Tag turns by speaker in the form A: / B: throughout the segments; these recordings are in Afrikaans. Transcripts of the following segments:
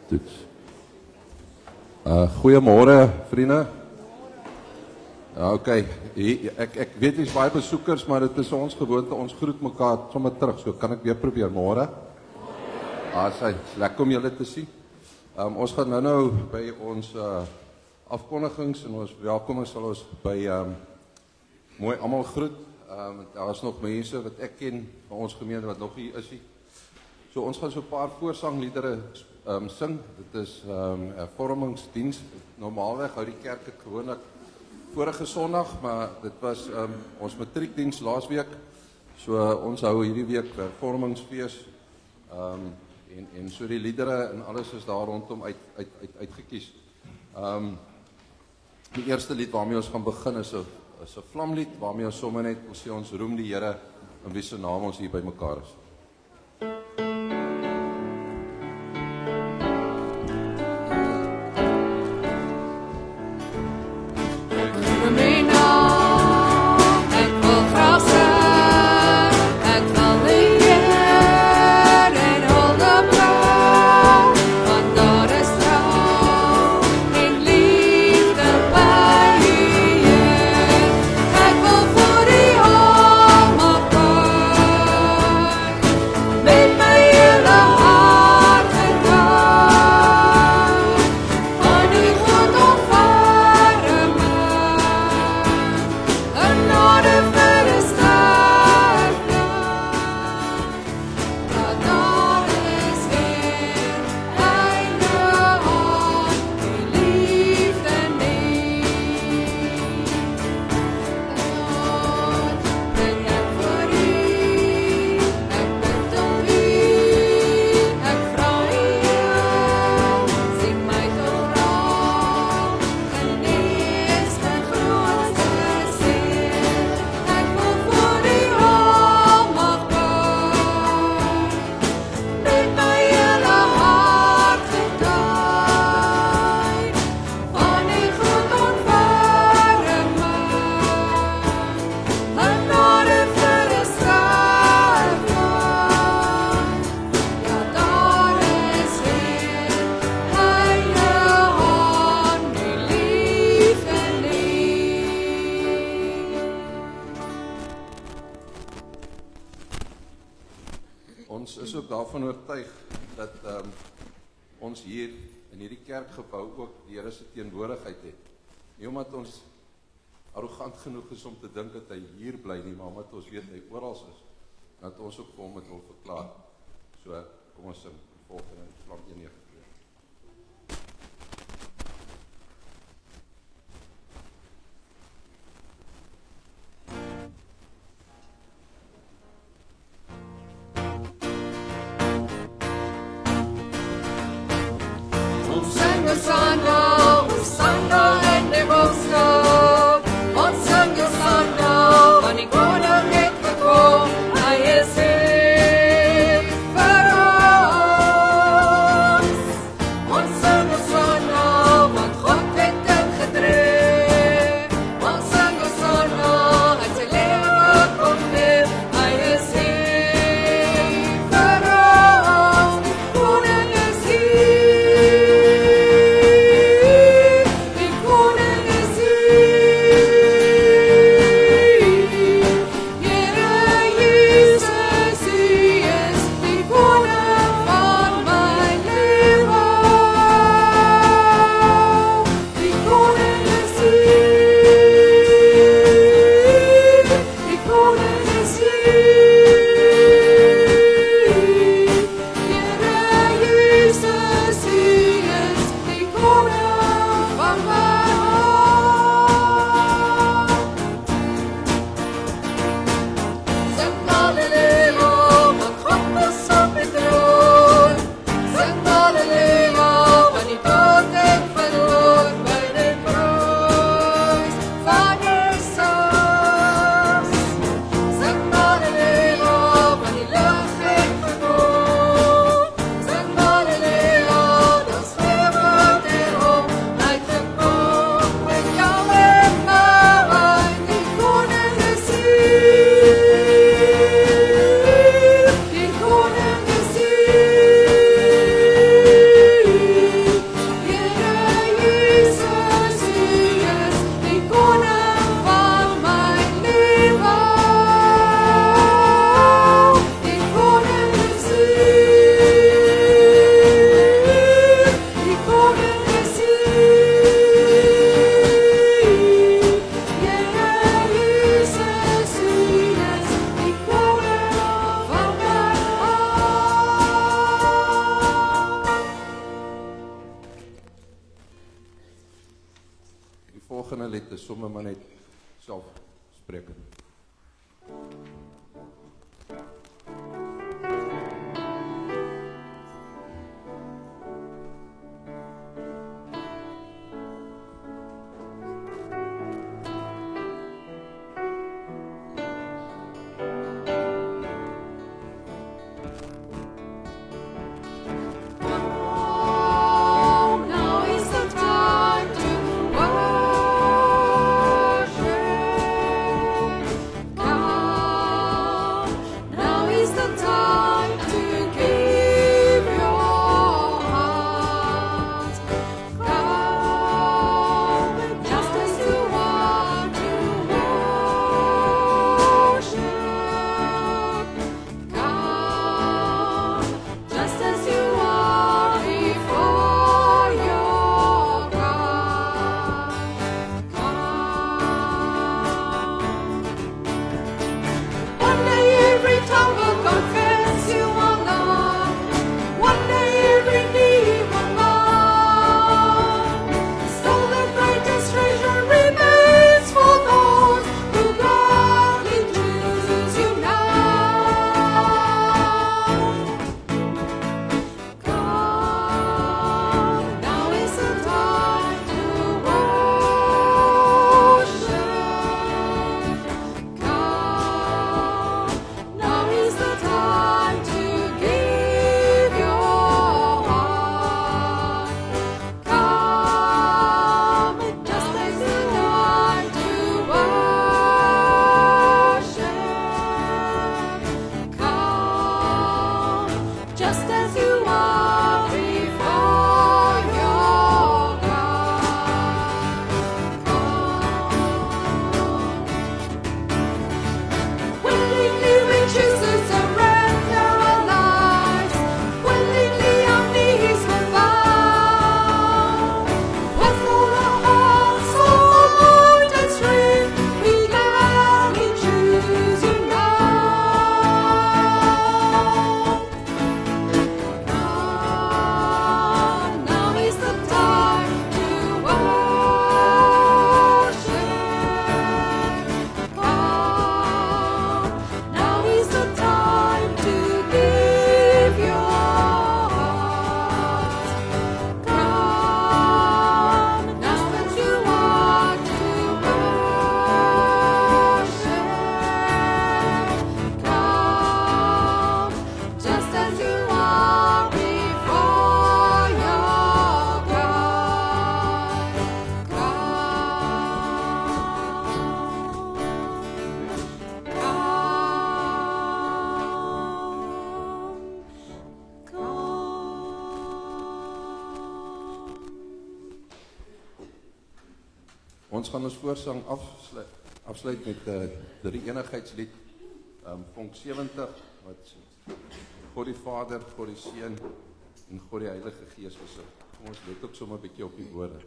A: Toets. Goeiemôre vriende. Oké, ek weet jy's baie besoekers, maar dit is ons gewoonte, ons groet mekaar sommer terug. So kan ek weer probeer môre. Sy lekker om julle te sien. Ons gaan nou by ons afkondigings en ons welkoming sal ons by mooi almal groet. Daar is nog mense wat ek ken van ons gemeente wat nog hier is. So ons gaan so 'n paar voorsangliedere sing. Dit is 'n vormingsdiens. Normaalweg hou die kerk dit gewoonlik vorige Sondag, maar dit was ons matriekdiens laasweek. So ons hou hierdie week vormingsfees. En so die liedere en alles is daar rondom uitgekies. Die eerste lied waarmee ons gaan begin is 'n vlamlied waarmee ons sommer net ons sê ons roem die Here in wie se naam ons hier by mekaar is. Ons is ook daarvan oortuig dat ons hier in hierdie kerkgebou ook die Here se teenwoordigheid het. Nie omdat ons arrogant genoeg is om te dink dat hy hier bly nie, maar omdat ons weet hy oral is, dat ons ook vir hom het wil verklaar. So, kom ons sing volgende Psalm 1:9. lied is sommer maar net selfsprekend. Ons gaan ons voorsang afsluit met die enigheidslied, vonk 70, wat God die Vader, God die Seun en God die Heilige Gees besit. Kom ons let ook sommer 'n bietjie op die woorde.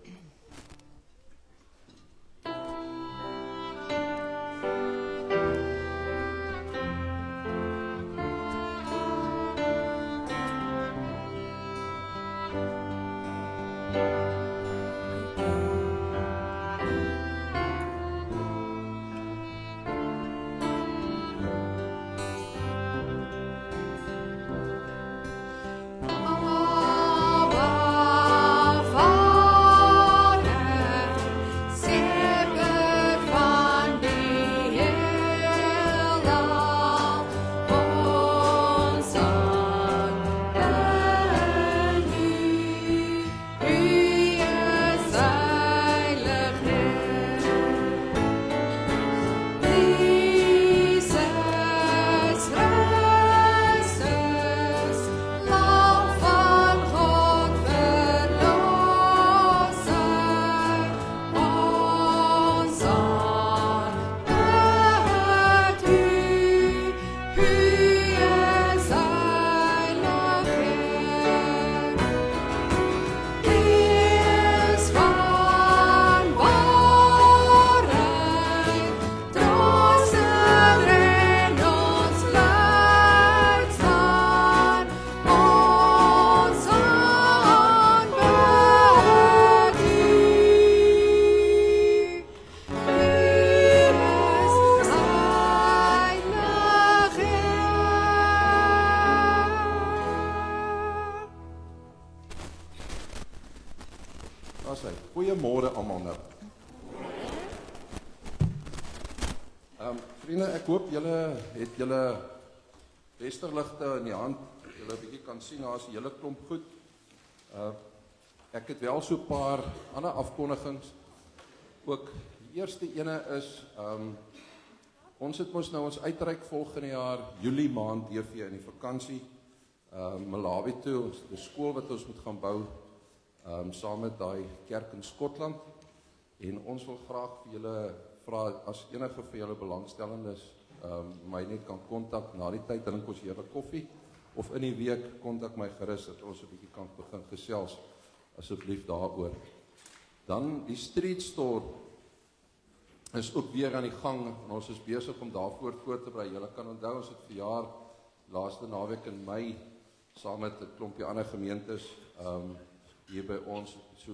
B: Father,
A: Daar's hy. Goeiemôre almal nou. Vriende, ek hoop julle het julle westerligte in die hand, julle bietjie kan sien, daar is 'n hele klomp goed. Ek het wel so 'n paar ander afkondigings. Ook die eerste ene is, ons het mos nou ons uitreik volgende jaar, Julie maand DV in die vakansie, Malawi toe, ons die skool wat ons moet gaan bou, saam met daai kerk in Skotland, en ons wil graag vir julle vra, as enige van julle belangstellendes my net kan kontak na die tyd, drink ons julle koffie, of in die week kontak my gerus, dat ons 'n bietjie kan begin gesels, asseblief daaroor. Dan die street store is ook weer aan die gang, en ons is besig om daarvoor voor te berei. Julle kan onthou, ons het verjaar, laaste naweek in Mei, saam met 'n klompie ander gemeentes, hier by ons, so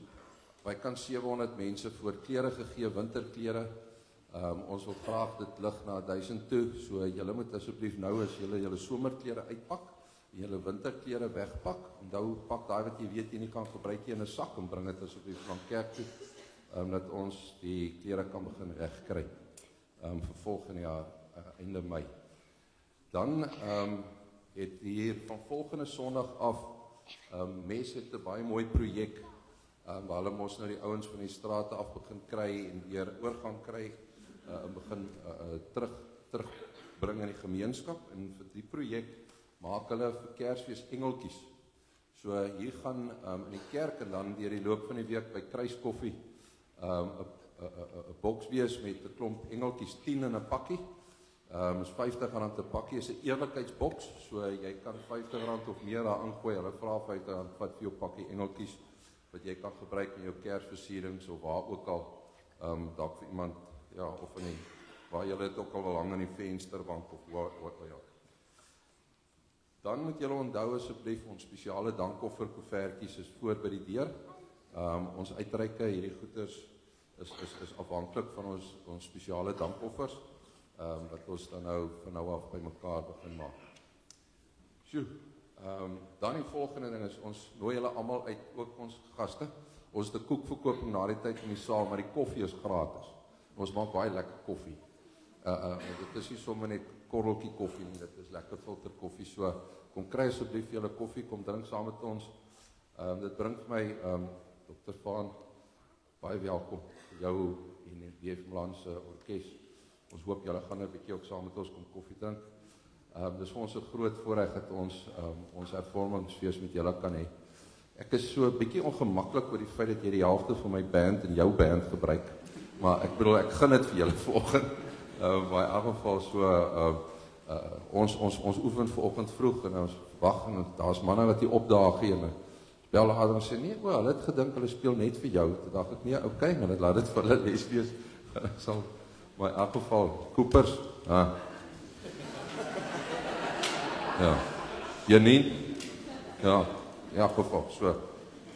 A: bykans 700 mense voor klere gegee, winterklere. Ons wil graag dit lig na 1000 toe, so julle moet asseblief nou as julle somerklere uitpak, en julle winterklere wegpak, onthou, pak daai wat jy weet jy nie kan gebruik in 'n sak, en bring dit asseblief van kerk toe, dat ons die klere kan begin regkry, vir volgende jaar, einde Mei. Dan het hier van volgende Sondag af, Mes het 'n baie mooi projek, waar hulle mos nou die ouens van die strate af begin kry, en weer oorgang kry, en begin terugbring in die gemeenskap, en vir die projek maak hulle vir Kersfees engeltjies. So hier gaan in die kerk, en dan deur die loop van die week by Kruiskoffie, 'n boks wees met 'n klomp engeltjies, 10 in 'n pakkie. Is R50 'n pakkie, is 'n eerlikheidsboks, so jy kan R50 of meer daar ingooi. Hulle vra R50 vat vir jou pakkie engeltjies wat jy kan gebruik in jou Kersversierings of waar ook al, dalk vir iemand, ja, of in die, waar jy dit ook al hang in die vensterbank of wat ja. Dan moet julle onthou asseblief, ons spesiale dankofferkoevertjies is voor by die deur. Ons uitreike, hierdie goeders is afhanklik van ons spesiale dankoffers, wat ons dan nou van nou af by mekaar begin maak. Sjoe, dan die volgende ding is, ons nooi julle almal uit, ook ons gaste. Ons het 'n koekverkoping na die tyd in die saal, maar die koffie is gratis. Ons maak baie lekker koffie. Dit is nie sommer net korreltjie koffie nie, dit is lekker filter koffie, so kom kry asseblief julle koffie, kom drink saam met ons. Dit bring vir my, Dr. Vaan, baie welkom vir jou en die WF Milan se orkes. Ons hoop julle gaan 'n bietjie ook saam met ons kom koffie drink. Dis vir ons 'n groot voorreg dat ons hervormingsfees met julle kan hê. Ek is so 'n bietjie ongemaklik oor die feit dat jy die helfte van my band en jou band gebruik, maar ek bedoel, ek gun dit vir julle vanoggend. Maar in elk geval so, ons oefen vanoggend vroeg, en ons wag, en daar's manne wat hier opdaag hier, en bel haar en sê, nee, hulle het gedink, hulle speel net vir jou. Toe dacht ek, nee, okay, hulle laat dit vir hulle les wees. Maar in elk geval, Koepers, ja, Janine, ja, in elk geval, so,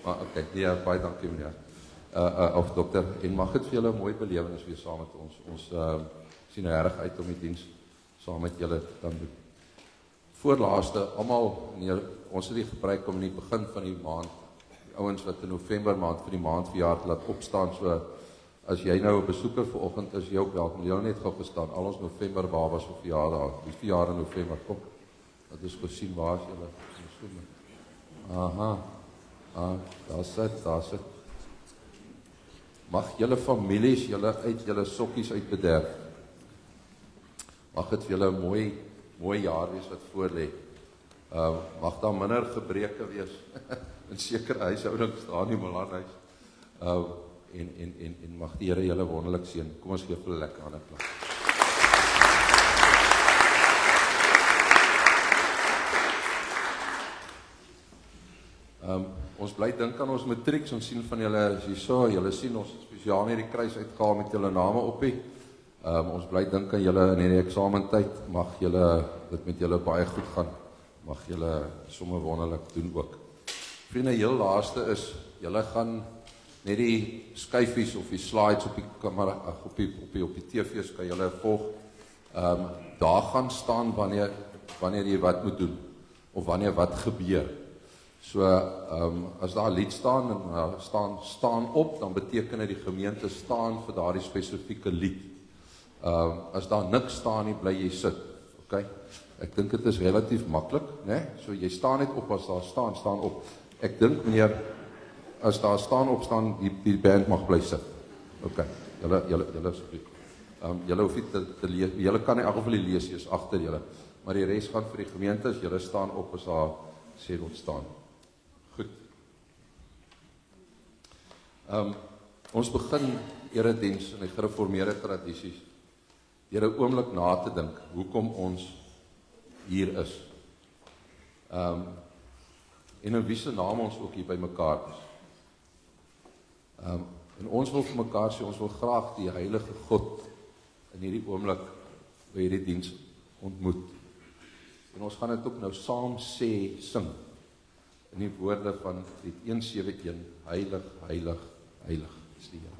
A: maar okay, nee, baie dankie meneer, of dokter, en mag het vir julle 'n mooi belewenis wees saam met ons. Ons sien erg uit om die diens saam met julle te kan doen. Voorlaaste, almal, ons het die gebruik om in die begin van die maand, die ouens wat in November maand vir die maandverjaar te laat opstaan, so as jy nou 'n besoeker vanoggend is, jy ook welkom, jy net gou gestaan, al ons November babas op verjaardag, die verjaar in November, kom, dat is gesien, waar is julle? Aha, daar sit. Mag julle families, julle sokkies uitbederf. Mag het vir julle 'n mooi jaar wees wat voor lê. Mag daar minder gebreke wees in sekere huishoudings daar in die Milanhuis. En mag die Here julle wonderlik seën. Kom ons gee vir 'n lekker hande klap. Ons bly dink aan ons matrieks, ons sien van julle, as jy so, julle sien ons spesiaal nie die kruis uitgehaal met julle name op nie. Ons bly dink aan julle in hierdie eksamentyd, mag julle dit met julle baie goed gaan, mag julle sommer wonderlik doen ook. Vriende, heel laaste is, julle gaan net die skyfies of die slides op die kamera, op die TV's kan julle volg, daar gaan staan wanneer jy wat moet doen, of wanneer wat gebeur. So, as daar 'n lied staan en staan op, dan beteken dit die gemeente staan vir daardie spesifieke lied. As daar niks staan nie, bly jy sit. Okay? Ek dink dit is relatief maklik, né? So jy staan net op as daar staan op. Ek dink meneer, as daar staan op staan, die band mag bly sit. Okay. Julle asseblief. Julle hoef nie te lees, julle kan in elk geval nie lees, is agter julle. Maar die res gaan vir die gemeente, as julle staan op as daar sê wat staan. Goed. Ons begin erediens in die gereformeerde tradisies deur 'n oomblik na te dink hoekom ons hier is. En in wie se naam ons ook hier by mekaar is. En ons wil vir mekaar sê, ons wil graag die heilige God in hierdie oomblik by hierdie diens ontmoet. En ons gaan dit ook nou saam sing in die woorde van Lied 171, heilig, heilig, heilig is die Here.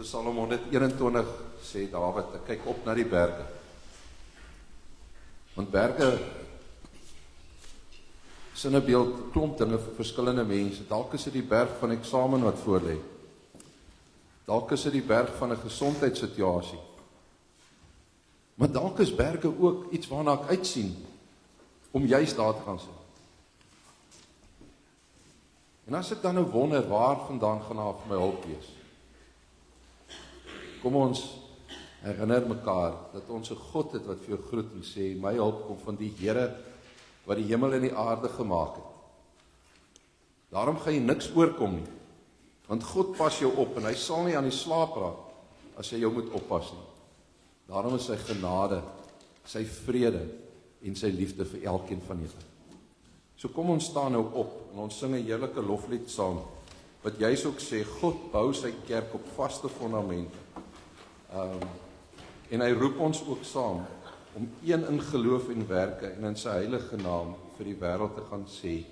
A: Psalm 121 sê Dawid, ek kyk op na die berge. Want berge is in 'n beeld klomp dinge vir verskillende mense. Dalk is dit die berg van eksamen wat voor lê. Dalk is dit die berg van 'n gesondheidssituasie. Maar dalk is berge ook iets waarna ek uitsien om juis daar te gaan sit. En as ek dan nou wonder waar vandaan gaan daar vir my hulp wees. Kom ons herinner mekaar dat ons 'n God het wat vir jou groet en sê, my hulp kom van die Here wat die hemel en die aarde gemaak het. Daarom gaan jy niks oorkom nie, want God pas jou op en hy sal nie aan die slaap raak as hy jou moet oppas nie. Daarom is sy genade, sy vrede en sy liefde vir elkeen van julle. So kom ons staan nou op en ons sing 'n heerlike loflied saam, wat juis ook sê, God bou sy kerk op vaste fondamente. En hy roep ons ook saam om een in geloof en werke en in sy heilige naam vir die wêreld te gaan sê,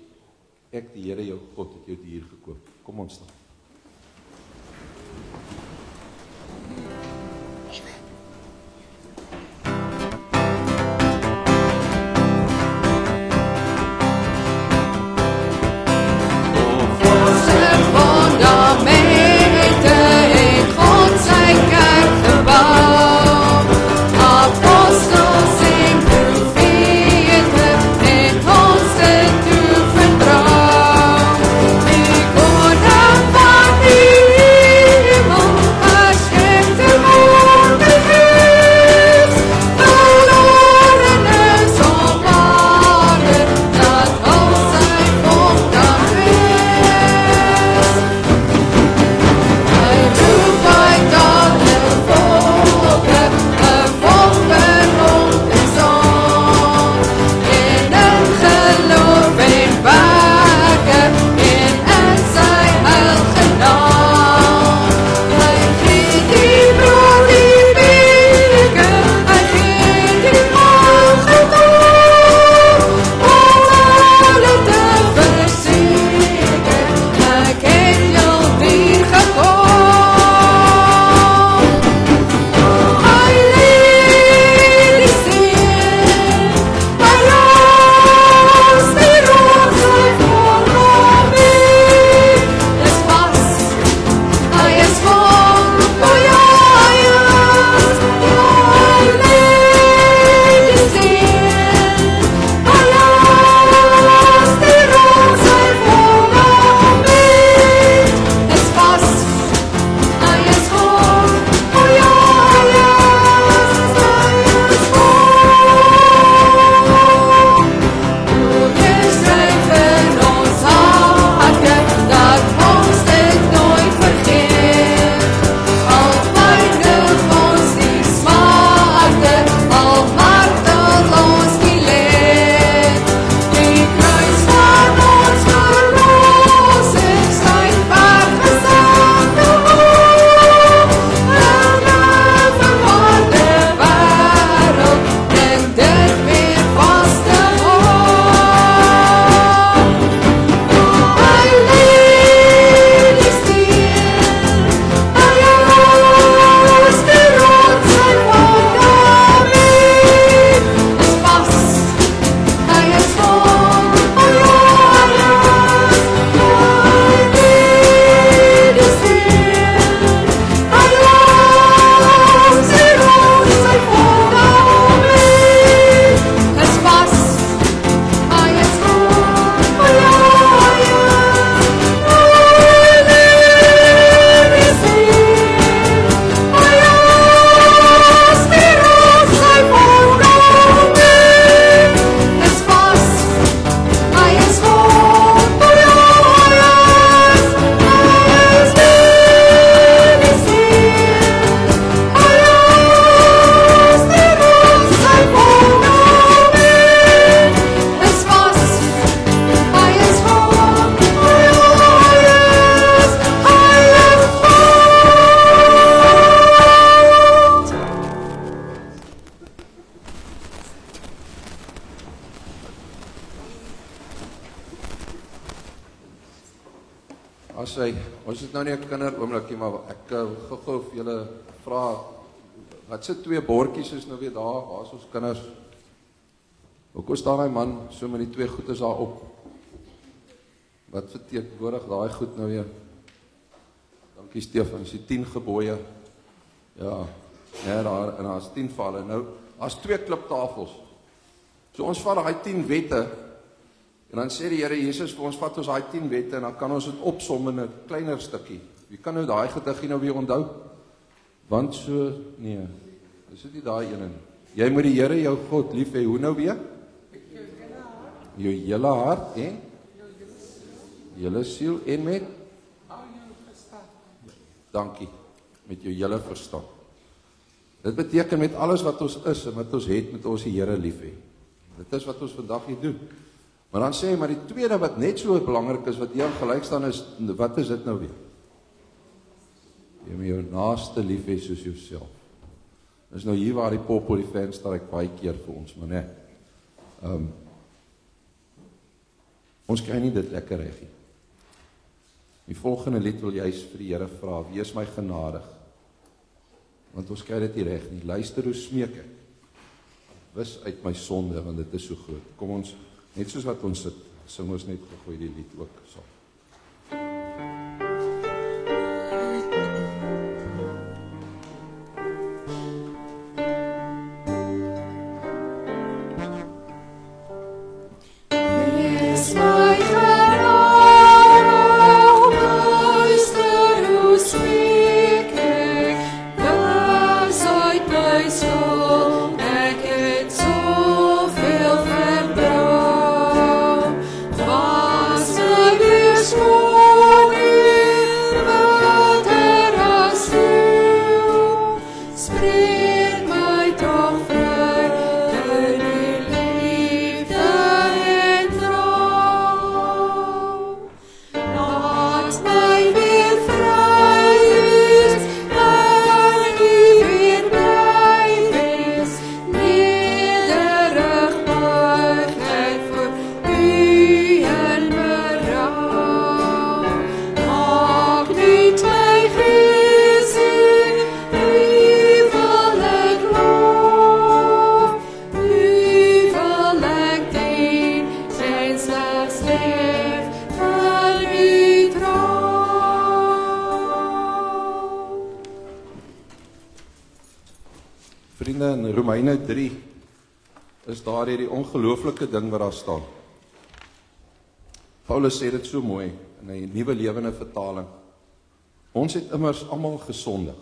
A: ek die Here jou God het jou dier gekoop. Kom ons staan.
B: Apostels en profeten, en ons te toe vertrouw.
A: as hy, ons het nou nie 'n kinderoomblikie, maar ek gou vir julle vra, wat se 2 bordjies is nou weer daar, waar is ons kinders? Hoekom staan hy man so met die 2 goedes daar op? Wat verteenwoordig daai goed nou weer? Dankie Stefan, is die 10 gebooie. Ja, daar, en daar is 10 valle. Nou, daar's 2 kliptafels. So ons vat daai 10 wette, en dan sê die Here Jesus vir ons, vat ons daai 10 wette, en dan kan ons dit opsom in 'n kleiner stukkie. Wie kan nou daai gediggie nou weer onthou? Want so, nee, is dit nie daai ene nie. Jy moet die Here jou God lief hê, hoe nou weer? Jou hele hart en julle siel en met dankie, met jou hele verstand. Dit beteken met alles wat ons is en wat ons het, met ons die Here lief hê. Dit is wat ons vandag hier doen. Maar dan sê hy, maar die tweede wat net so belangrik is, wat hier gelyk staan is, wat is dit nou weer? Jy moet jou naaste lief hê soos jouself. Dis nou hier waar die pop op die venster ek baie keer vir ons, maar nee. Ons kry nie dit lekker reg nie. Die volgende lied wil juist vir die Here vra, wees my genadig. Want ons kry dit nie reg nie. Luister hoe smeek ek. Wis uit my sonde, want dit is so groot. Kom ons, net soos wat ons sit, sing ons net gegooi die lied ook saam. Vriende, in Romeine 3 is daar hierdie ongelooflike ding wat daar staan. Paulus sê dit so mooi in 'n nuwe lewende vertaling. Ons het immers almal gesondig.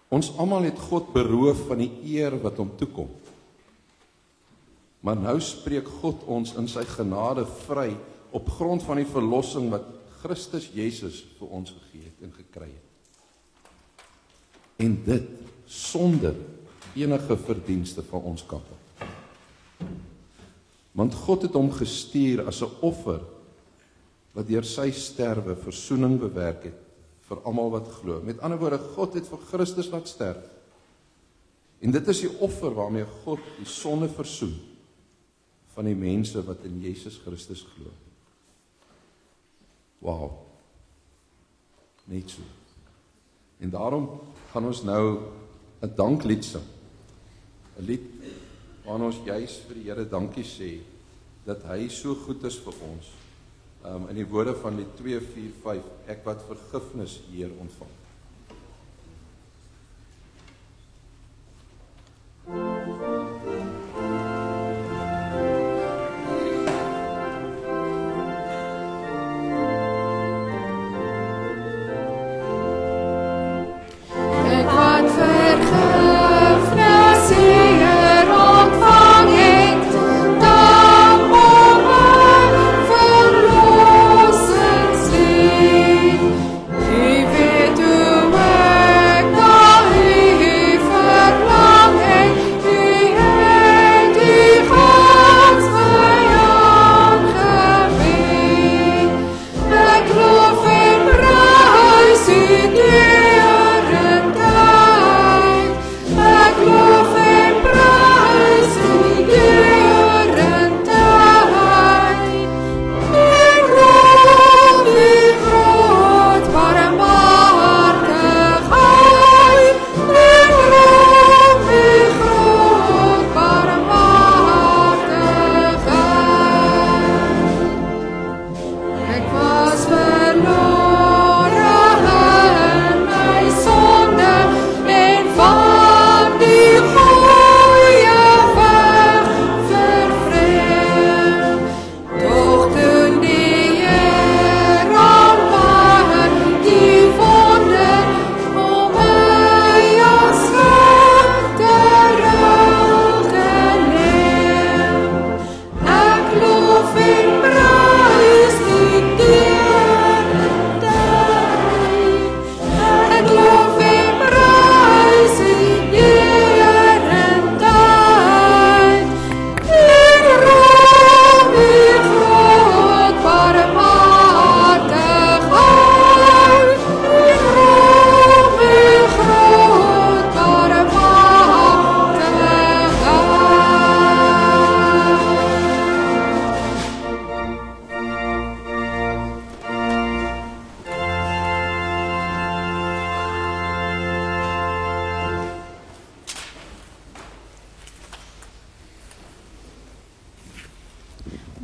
A: Ons almal het God beroof van die eer wat hom toekom. Maar nou spreek God ons in sy genade vry op grond van die verlossing wat Christus Jesus vir ons gegee het en gekry het. En dit sonder enige verdienste van ons kant af. Want God het hom gestuur as 'n offer wat deur sy sterwe versoening bewerk het vir almal wat glo. Met ander woorde, God het vir Christus laat sterf. En dit is die offer waarmee God die sonde versoen van die mense wat in Jesus Christus glo. Wow. Net so. En daarom gaan ons nou 'n danklied sing. 'n Lied waarin ons juis vir die Here dankie sê dat hy so goed is vir ons. In die woorde van die 2:4:5, ek wat vergifnis hier ontvang.
B: To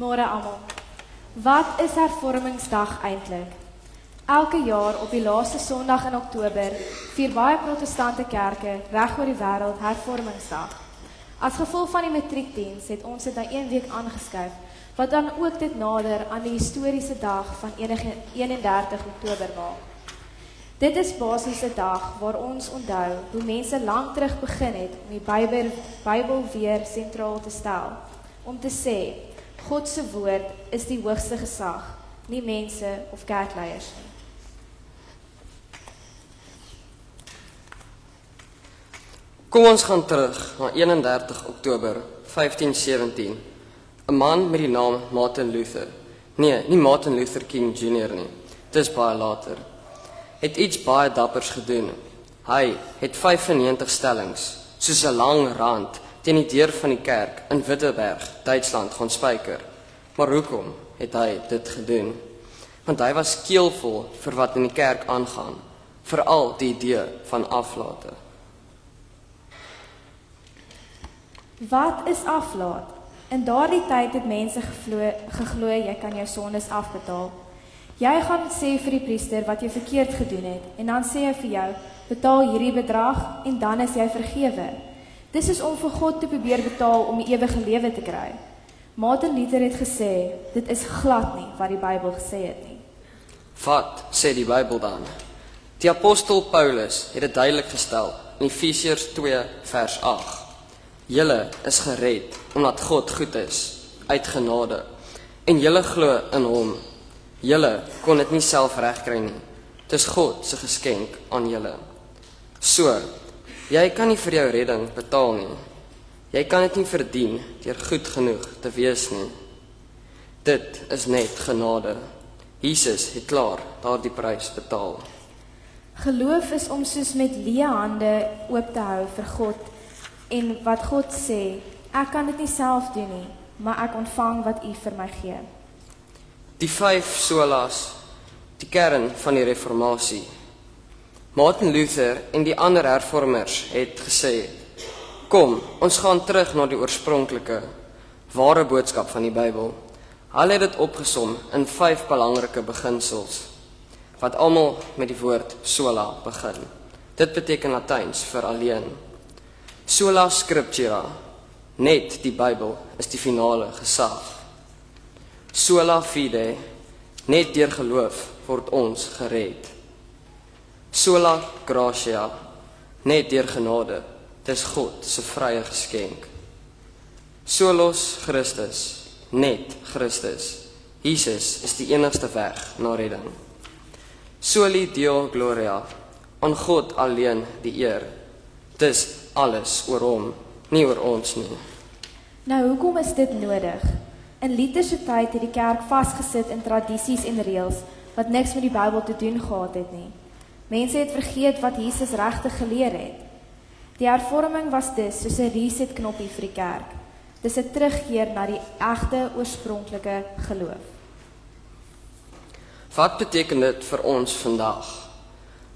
B: Môre almal. Wat is Hervormingsdag eintlik? Elke jaar op die laaste Sondag in Oktober vier baie protestante kerke reg oor die wêreld Hervormingsdag. As gevolg van die matriekdiens het ons dit na 1 week aangeskuif, wat dan ook dit nader aan die historiese dag van 31 Oktober maak. Dit is basies 'n dag waar ons onthou hoe mense lank terug begin het om die Bybel weer sentraal te stel, om te sê, God se woord is die hoogste gesag, nie mense of kerkleiers nie.
C: Kom ons gaan terug na 31 Oktober 1517. 'n man met die naam Martin Luther. Nee, nie Martin Luther King Jr. nie. Dis baie later. Het iets baie dappers gedoen. Hy het 95 stellings, soos 'n lang rand, teen die deur van die kerk in Wittenberg, Duitsland, gaan spyker. Maar hoekom het hy dit gedoen? Want hy was keelvol vir wat in die kerk aangaan, veral die idee van aflate.
B: Wat is aflaat? In daardie tyd het mense geglo jy kan jou sondes afbetaal. Jy gaan sê vir die priester wat jy verkeerd gedoen het, en dan sê hy vir jou, betaal hierdie bedrag en dan is jy vergewe. Dis is om vir God te probeer betaal om die ewige lewe te kry. Martin Luther het gesê, dit is glad nie wat die Bybel gesê het nie.
C: Wat sê die Bybel dan? Die apostel Paulus het dit duidelik gestel in Efesiërs 2 vers 8. Julle is gered omdat God goed is, uit genade, en julle glo in hom. Julle kon dit nie self regkry nie. Dis God se geskenk aan julle. So, jy kan nie vir jou redding betaal nie. Jy kan dit nie verdien deur goed genoeg te wees nie. Dit is net genade. Jesus het klaar daardie prys betaal.
B: Geloof is om soos met leë hande oop te hou vir God en wat God sê, ek kan dit nie self doen nie, maar ek ontvang wat U vir my gee.
C: Die 5 solas, die kern van die reformatie. Martin Luther en die ander hervormers het gesê, kom, ons gaan terug na die oorspronklike, ware boodskap van die Bybel. Hulle het dit opgesom in 5 belangrike beginsels, wat almal met die woord sola begin. Dit beteken Latyns vir alleen. Sola scriptura, net die Bybel is die finale gesag. Sola fide, net deur geloof word ons gered. Sola gratia, net deur genade, dis God se vrye geskenk. Solos Christus, net Christus. Jesus is die enigste weg na redding. Soli Deo gloria, aan God alleen die eer. Dis alles oor hom, nie oor ons nie.
B: Nou, hoekom is dit nodig? In Luther se tyd het die kerk vasgesit in tradisies en reëls wat niks met die Bybel te doen gehad het nie. Mense het vergeet wat Jesus regtig geleer het. Die hervorming was dus soos 'n reset knoppie vir die kerk. Dis 'n terugkeer na die egte oorspronklike geloof.
C: Wat beteken dit vir ons vandag?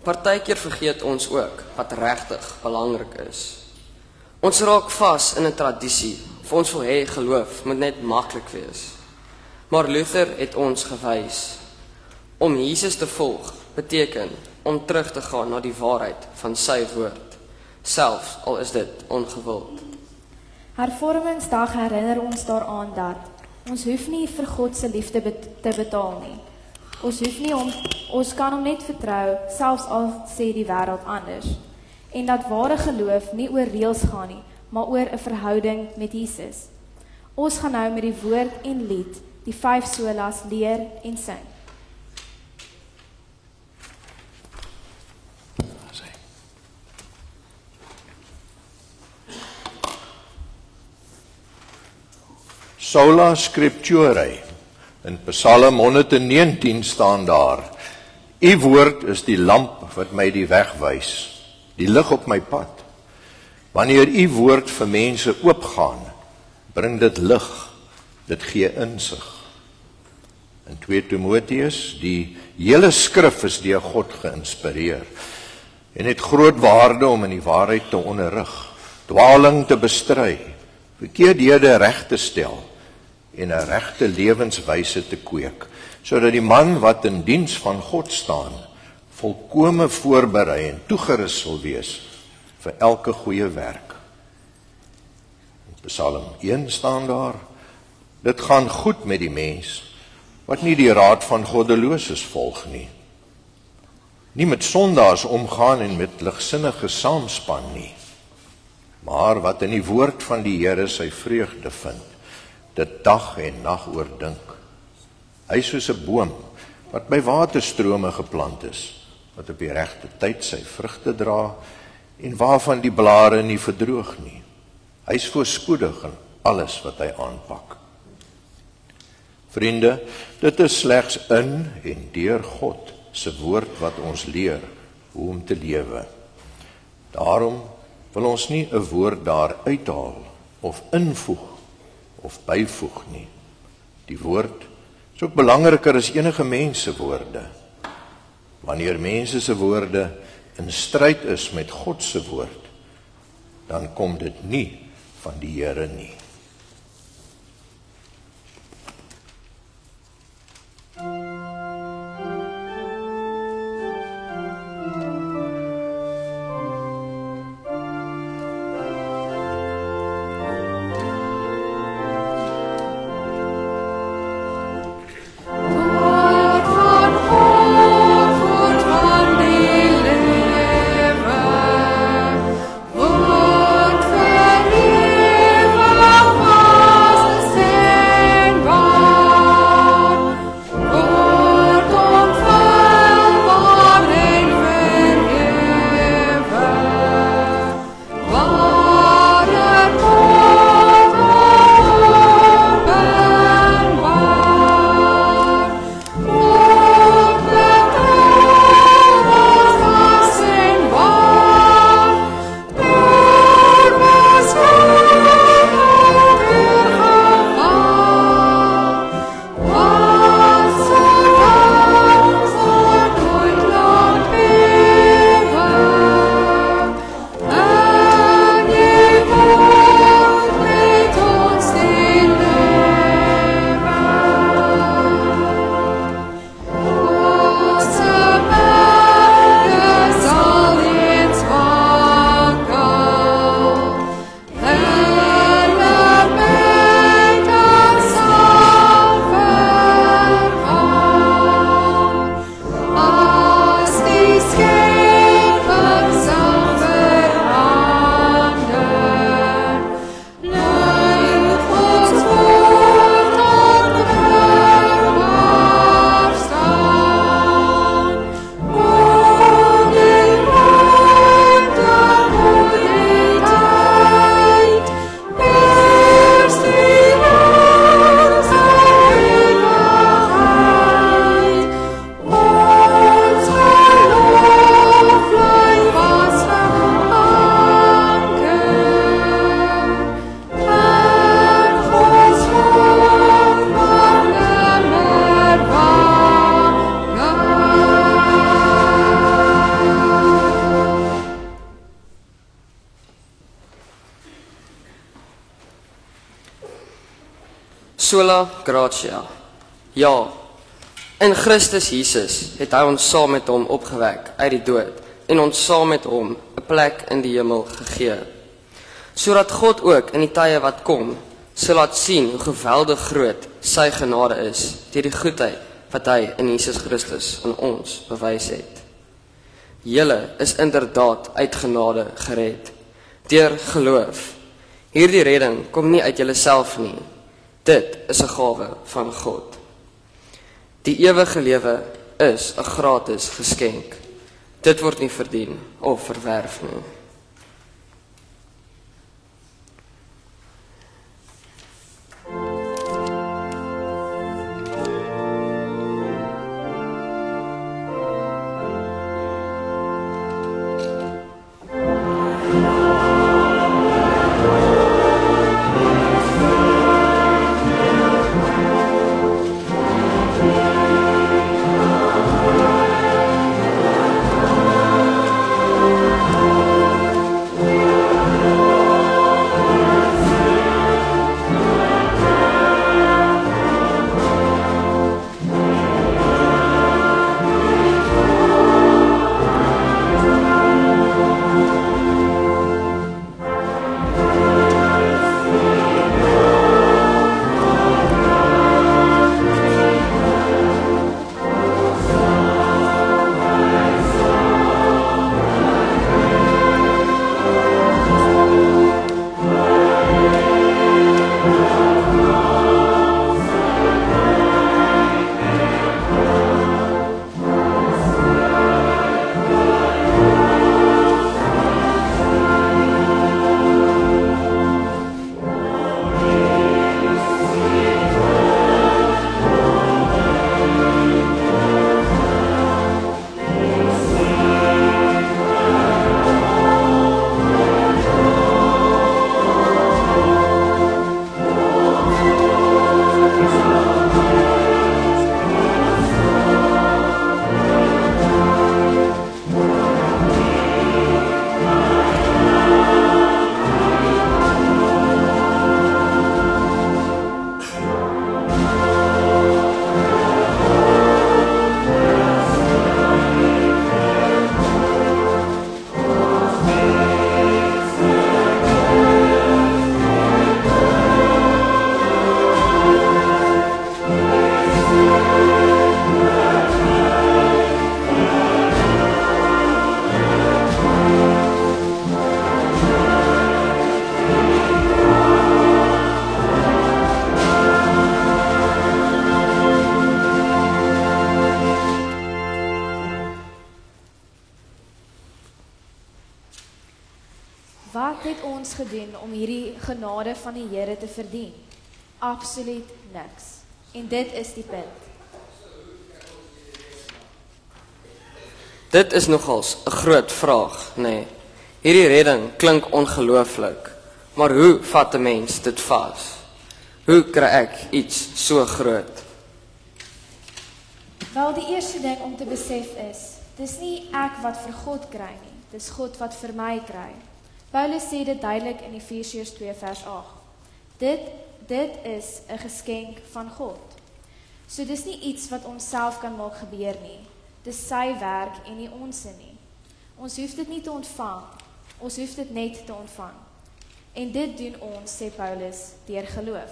C: Partykeer vergeet ons ook wat regtig belangrik is. Ons raak vas in 'n tradisie, of ons wil hê geloof moet net maklik wees. Maar Luther het ons gewys, om Jesus te volg beteken om terug te gaan na die waarheid van sy woord, selfs al is dit ongewild.
B: Hervormingsdag herinner ons daaraan dat ons hoef nie vir God se liefde te betaal nie. Ons kan hom net vertrou, selfs al sê die wêreld anders. En dat ware geloof nie oor reëls gaan nie, maar oor 'n verhouding met Jesus. Ons gaan nou met die woord en lied die 5 solas leer en sing.
D: Sola Scripturae. In Psalm 119 staan daar: U woord is die lamp wat my die weg wys, die lig op my pad. Wanneer U woord vir mense oopgaan, bring dit lig, dit gee insig. In 2 Timoteus, die hele skrif is deur God geïnspireer en het groot waarde om in die waarheid te onderrig, dwaling te bestry, verkeerdhede reg te stel en 'n regte lewenswyse te kweek, sodat die man wat in diens van God staan, volkome voorberei en toegerus sal wees vir elke goeie werk. In Psalm 1 staan daar: dit gaan goed met die mens wat nie die raad van goddeloses volg nie, nie met sondaars omgaan en met ligsinnige saamspan nie, maar wat in die woord van die Here sy vreugde vind, dit dag en nag oordink. Hy is soos 'n boom wat by waterstrome geplant is, wat op die regte tyd sy vrugte dra en waarvan die blare nie verdroog nie. Hy is voorspoedig in alles wat hy aanpak. Vriende, dit is slegs in en deur God se woord wat ons leer hoe om te lewe. Daarom wil ons nie 'n woord daar uithaal of invoeg of byvoeg nie. Die woord is ook belangriker as enige mens se woorde. Wanneer mense se woorde in stryd is met God se woord, dan kom dit nie van die Here nie.
C: Sola gratia. Ja, in Christus Jesus het hy ons saam met hom opgewek uit die dood en ons saam met hom 'n plek in die hemel gegee, sodat God ook in die tye wat kom sal laat sien hoe geweldig groot sy genade is deur die goedheid wat hy in Jesus Christus aan ons bewys het. Julle is inderdaad uit genade gered, deur geloof. Hierdie redding kom nie uit julleself nie. Dit is 'n gawe van God. Die ewige lewe is 'n gratis geskenk. Dit word nie verdien of verwerf nie.
B: Wat het ons gedoen om hierdie genade van die Here te verdien? Absoluut niks. En dit is die punt.
C: Dit is nogals 'n groot vraag, nee. Hierdie redding klink ongelooflik, maar hoe vat 'n mens dit vas? Hoe kry ek iets so groot?
B: Wel, die eerste ding om te besef is, dis nie ek wat vir God kry nie, dis God wat vir my kry. Paulus sê dit duidelik in Efesiërs 2 vers 8. Dit is 'n geskenk van God. So dis nie iets wat ons self kan maak gebeur nie. Dis sy werk en nie ons nie. Ons hoef dit nie te ontvang. Ons hoef dit net te ontvang. En dit doen ons, sê Paulus, deur geloof.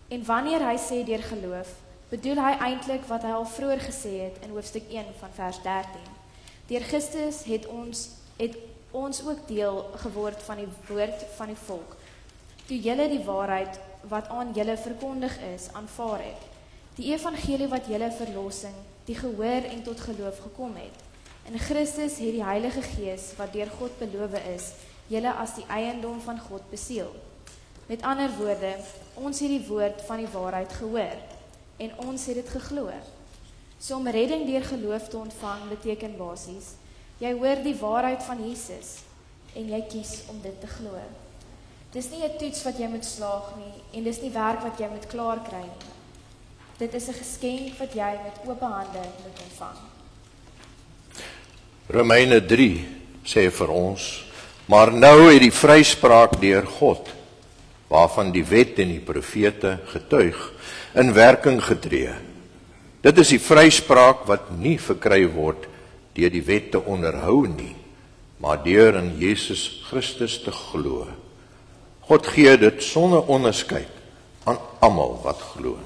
B: En wanneer hy sê deur geloof, bedoel hy eintlik wat hy al vroeër gesê het in hoofstuk 1 van vers 13. Deur Christus het ons ook deel geword van die woord van die volk. Toe julle die waarheid wat aan julle verkondig is, aanvaar het. Die evangelie wat julle verlossing, die gehoor en tot geloof gekom het. In Christus het die Heilige Gees, wat deur God beloof is, julle as die eiendom van God beseël. Met ander woorde, ons het die woord van die waarheid gehoor, en ons het dit geglo. So om redding deur geloof te ontvang beteken basies, jy hoor die waarheid van Jesus, en jy kies om dit te glo. Dis nie 'n toets wat jy moet slaag nie, en dis nie werk wat jy moet klaar kry nie. Dit is 'n geskenk wat jy met oop hande moet ontvang.
D: Romeine 3 sê vir ons, maar nou het die vryspraak deur God, waarvan die wet en die profete getuig, in werking getree. Dit is die vryspraak wat nie verkry word deur die wet te onderhou nie, maar deur in Jesus Christus te glo. God gee dit sonder onderskeid aan almal wat glo.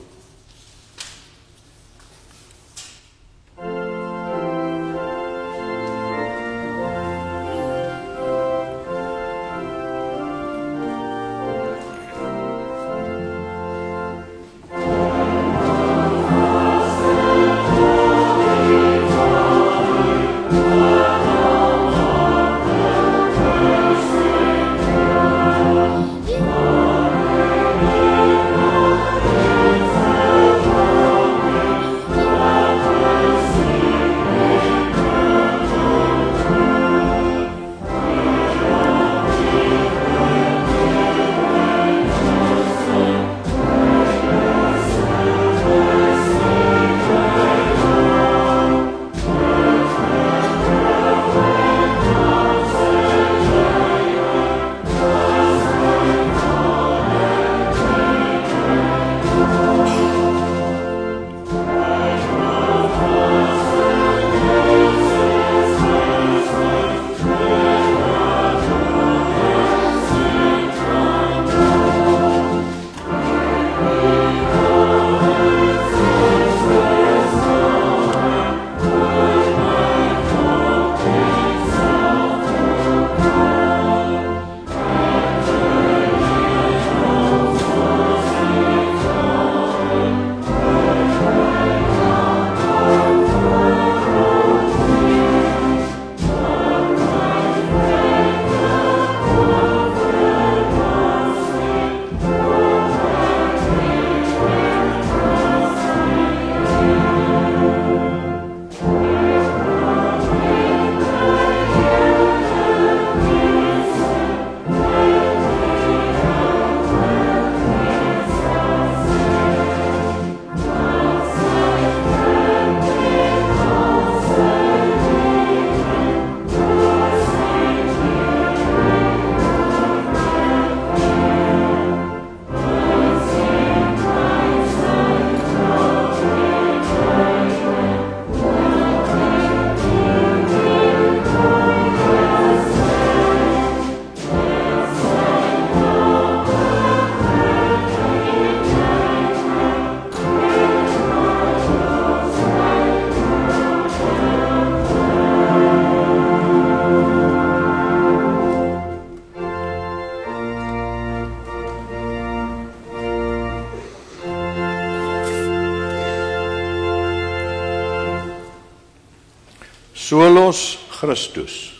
D: Solos Christus,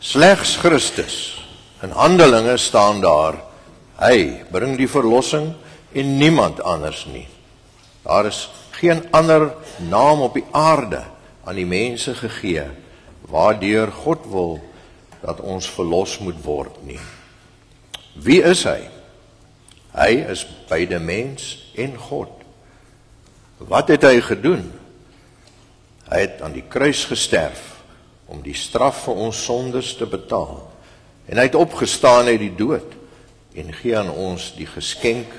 D: slegs Christus In Handelinge staan daar, hy bring die verlossing en niemand anders nie. Daar is geen ander naam op die aarde aan die mense gegee, waardeur God wil dat ons verlos moet word nie. Wie is hy? Hy is beide mens en God. Wat het hy gedoen? Hy het aan die kruis gesterf om die straf vir ons sondes te betaal. En hy het opgestaan uit die dood en gee aan ons die geskenk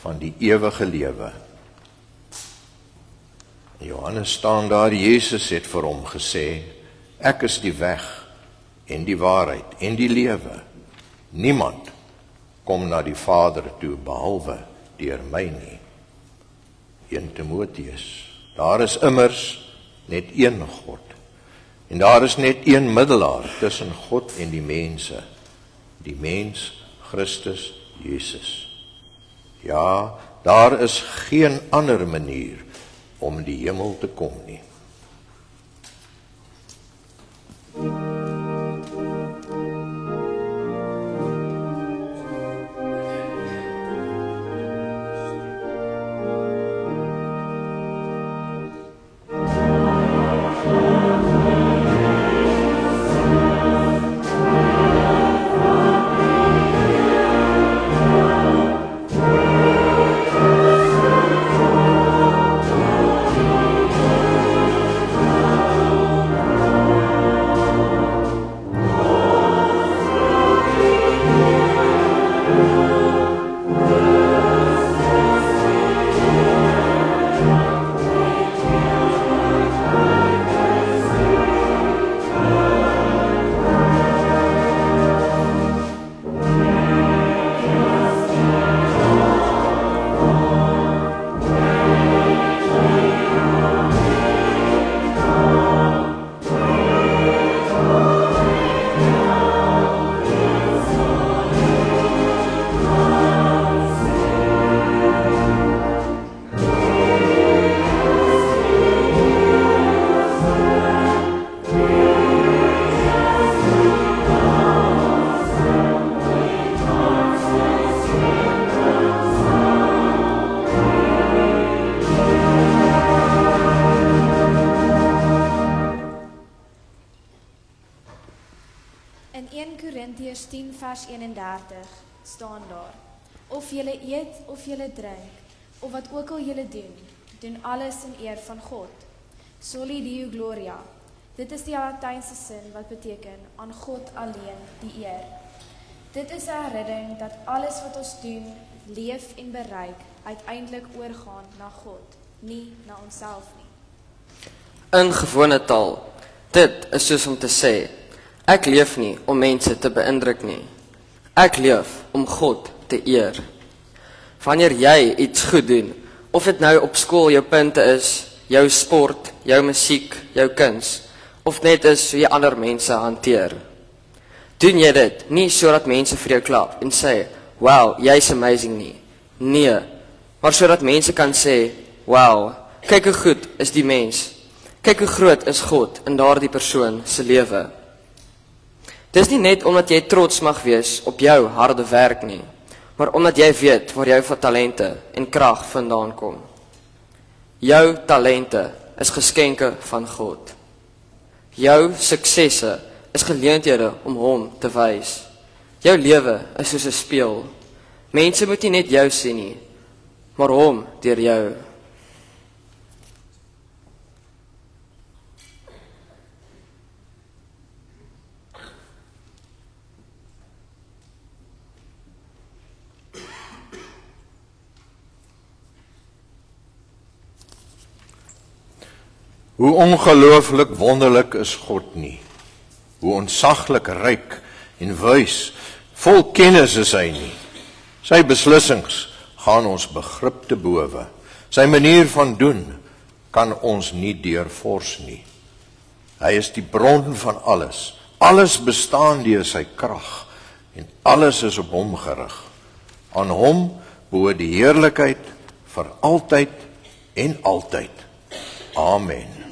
D: van die ewige lewe. In Johannes staan daar, Jesus het vir hom gesê, ek is die weg en die waarheid en die lewe. Niemand kom na die Vader toe behalwe deur my nie. 1 Timoteus, daar is immers net een God. En daar is net een middelaar tussen God en die mense, die mens Christus Jesus. Ja, daar is geen ander manier om die hemel te kom nie.
B: In 1 Korintiërs 10 vers 31 staan daar, of julle eet of julle drink, of wat ook al julle doen, doen alles in eer van God. Soli Deo Gloria. Dit is die Latynse sin wat beteken, aan God alleen die eer. Dit is 'n herinnering dat alles wat ons doen, leef en bereik, uiteindelik oorgaan na God, nie na onsself nie.
C: In gewone taal, dit is soos om te sê, ek leef nie om mense te beïndruk nie. Ek leef om God te eer. Wanneer jy iets goed doen, of dit nou op skool jou punte is, jou sport, jou musiek, jou kuns, of net is hoe jy ander mense hanteer. Doen jy dit nie sodat mense vir jou klap en sê, wow, jy's amazing nie. Nee, maar sodat mense kan sê, wow, kyk hoe goed is die mens. Kyk hoe groot is God in daardie persoon se lewe. Dis nie net omdat jy trots mag wees op jou harde werk nie, maar omdat jy weet waar jou talente en krag vandaan kom. Jou talente is geskenke van God. Jou suksesse is geleenthede om hom te wys. Jou lewe is soos 'n spieël. Mense moet nie net jou sien nie, maar hom deur jou.
D: Hoe ongelooflik wonderlik is God nie. Hoe ontsaglik ryk en wys, vol kennis is hy nie. Sy beslissings gaan ons begrip te bowe. Sy manier van doen kan ons nie deurvors nie. Hy is die bron van alles. Alles bestaan deur sy krag en alles is op hom gerig. Aan hom behoort die heerlikheid vir altyd en altyd. Amen.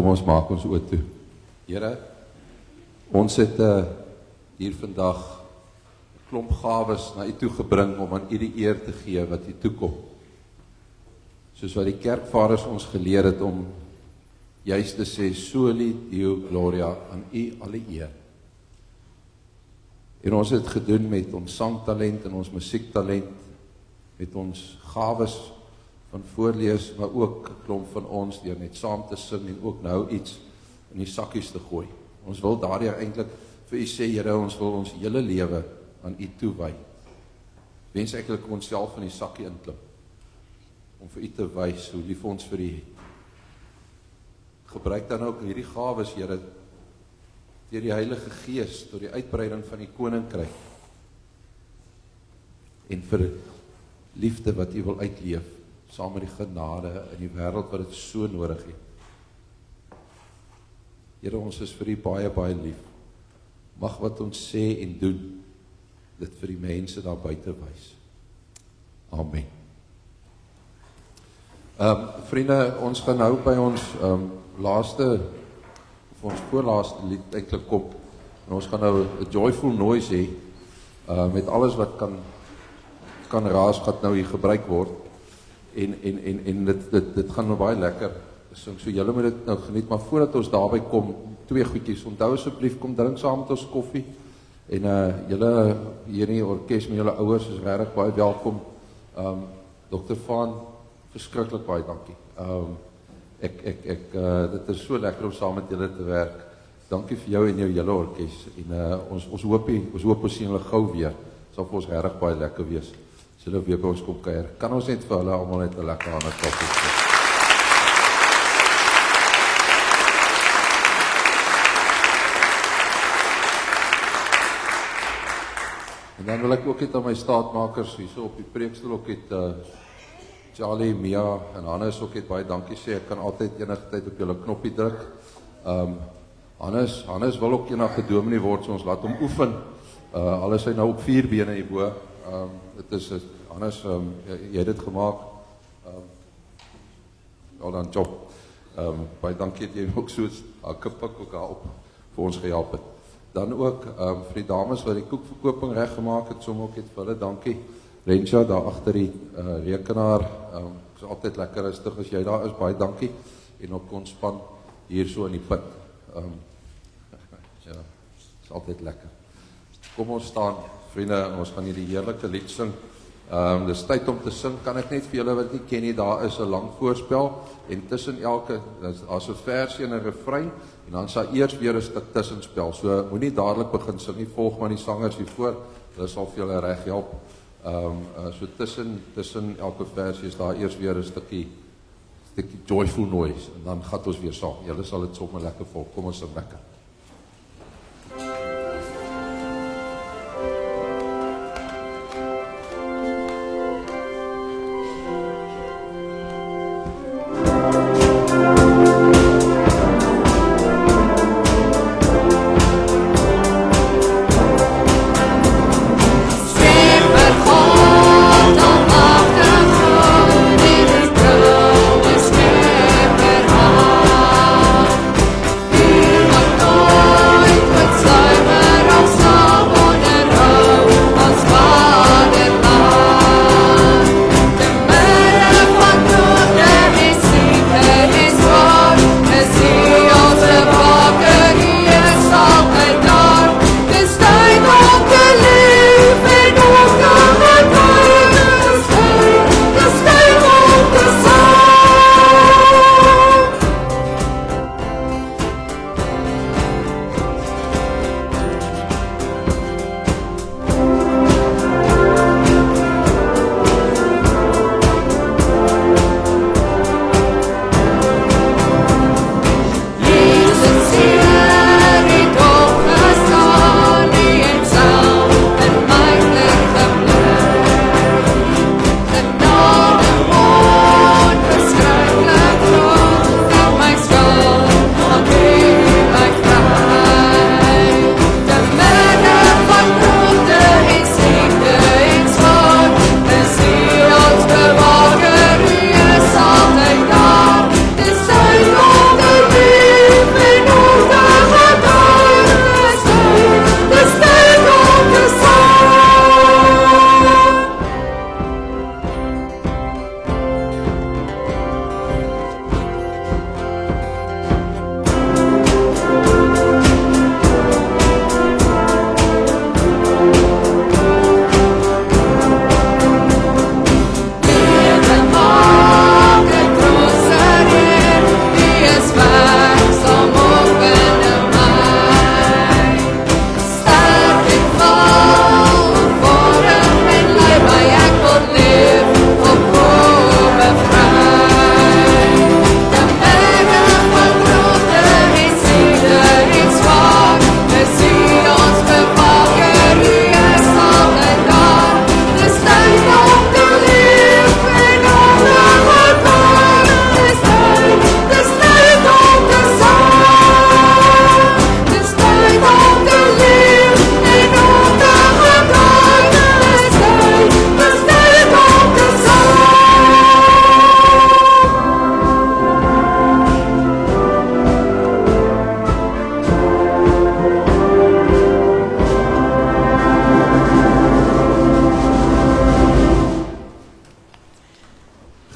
A: Kom ons maak ons oë toe. Here, ons het hier vandag 'n klomp gawes na U toe gebring om aan U die eer te gee wat U toekom. Soos wat die kerkvaders ons geleer het om juist te sê, Soli Deo Gloria, aan U alle eer. En ons het gedoen met ons sangtalent en ons musiektalent, met ons gawes van voorlees, maar ook 'n klomp van ons deur net saam te sing en ook nou iets in die sakkies te gooi. Ons wil daardeur eintlik vir U sê, Here, ons wil ons hele lewe aan U toewy. Wens eintlik onsself in die sakkie inklim, om vir U te wys hoe lief ons vir U het. Gebruik dan ook hierdie gawes, Here, deur die Heilige Gees, tot die uitbreiding van die koninkryk, en vir liefde wat U wil uitleef, saam met die genade in die wêreld wat dit so nodig het. Here, ons is vir U baie, baie lief. Mag wat ons sê en doen, dit vir die mense daar buite wys. Amen. Vriende, ons gaan nou by ons laaste, of ons voorlaaste lied eintlik kom. En ons gaan nou 'n joyful noise hê, met alles wat kan raas, gaat nou hier gebruik word. En dit gaan nou baie lekker. So julle moet dit nou geniet, maar voordat ons daarby kom, 2 goedjies. Onthou asseblief, kom drink saam met ons koffie. En julle hier in die orkes met julle ouers is regtig baie welkom. Dr. Van, verskriklik baie dankie. Dit is so lekker om saam met julle te werk. Dankie vir jou en jou hele orkes. En ons hoop ons sien julle gou weer. Dit sal vir ons regtig baie lekker wees. As julle weer by ons kom kuier. Kan ons net vir hulle almal net 'n lekker hande klap gee. En dan wil ek ook net aan my staatmakers hierso op die preekstoel ook het Charlie, Mia en Hannes ook het baie dankie sê. Ek kan altyd enige tyd op julle knoppie druk. Hannes wil ook eendag gedominee word, so ons laat hom oefen. Al is hy nou op 4 bene hierbo. Dit is Hannes, jy het dit gemaak. Al dan job. Baie dankie dat jy ook so 'n kippak ook daar op vir ons gehelp het. Dan ook vir die dames wat die koekverkoping reg gemaak het, sommer ook het vir hulle dankie. Rensha daar agter die rekenaar, is altyd lekker rustig as jy daar is, baie dankie. En ook ons span hier so in die put. Ja, is altyd lekker. Kom ons staan, vriende, en ons gaan hier die heerlike lied sing. Dis tyd om te sing, kan ek net vir julle wat nie ken nie, daar is 'n lang voorspel, en tussen elke, as 'n versie en 'n refrein, en dan sal eers weer 'n stuk tussenspel, so moenie dadelik begin sing nie, volg maar die sangers hiervoor, hulle sal vir julle reg help. So tussen elke versie is daar eers weer 'n stukkie joyful noise, en dan gaan ons weer saam, julle sal dit sommer lekker volg, kom ons sing lekker.
E: Oh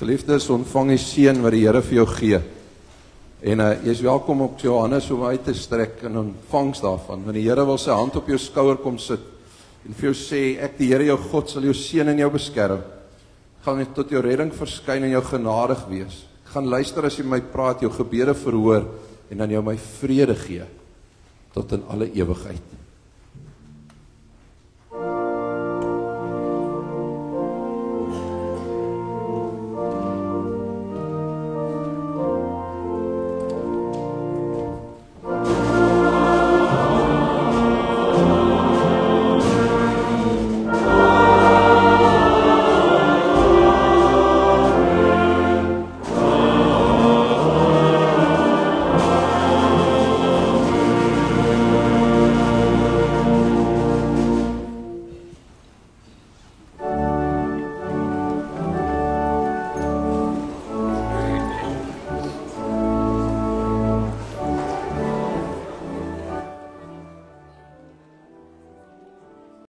A: Geliefdes, ontvang die seën wat die Here vir jou gee. En jy is welkom op Johannes om uit te strek in ontvangs daarvan. Want die Here wil sy hand op jou skouer kom sit en vir jou sê, ek die Here jou God sal jou seën en jou beskerm. Ek gaan tot jou redding verskyn en jou genadig wees. Ek gaan luister as jy my praat, jou gebede verhoor en dan jou my vrede gee tot in alle ewigheid.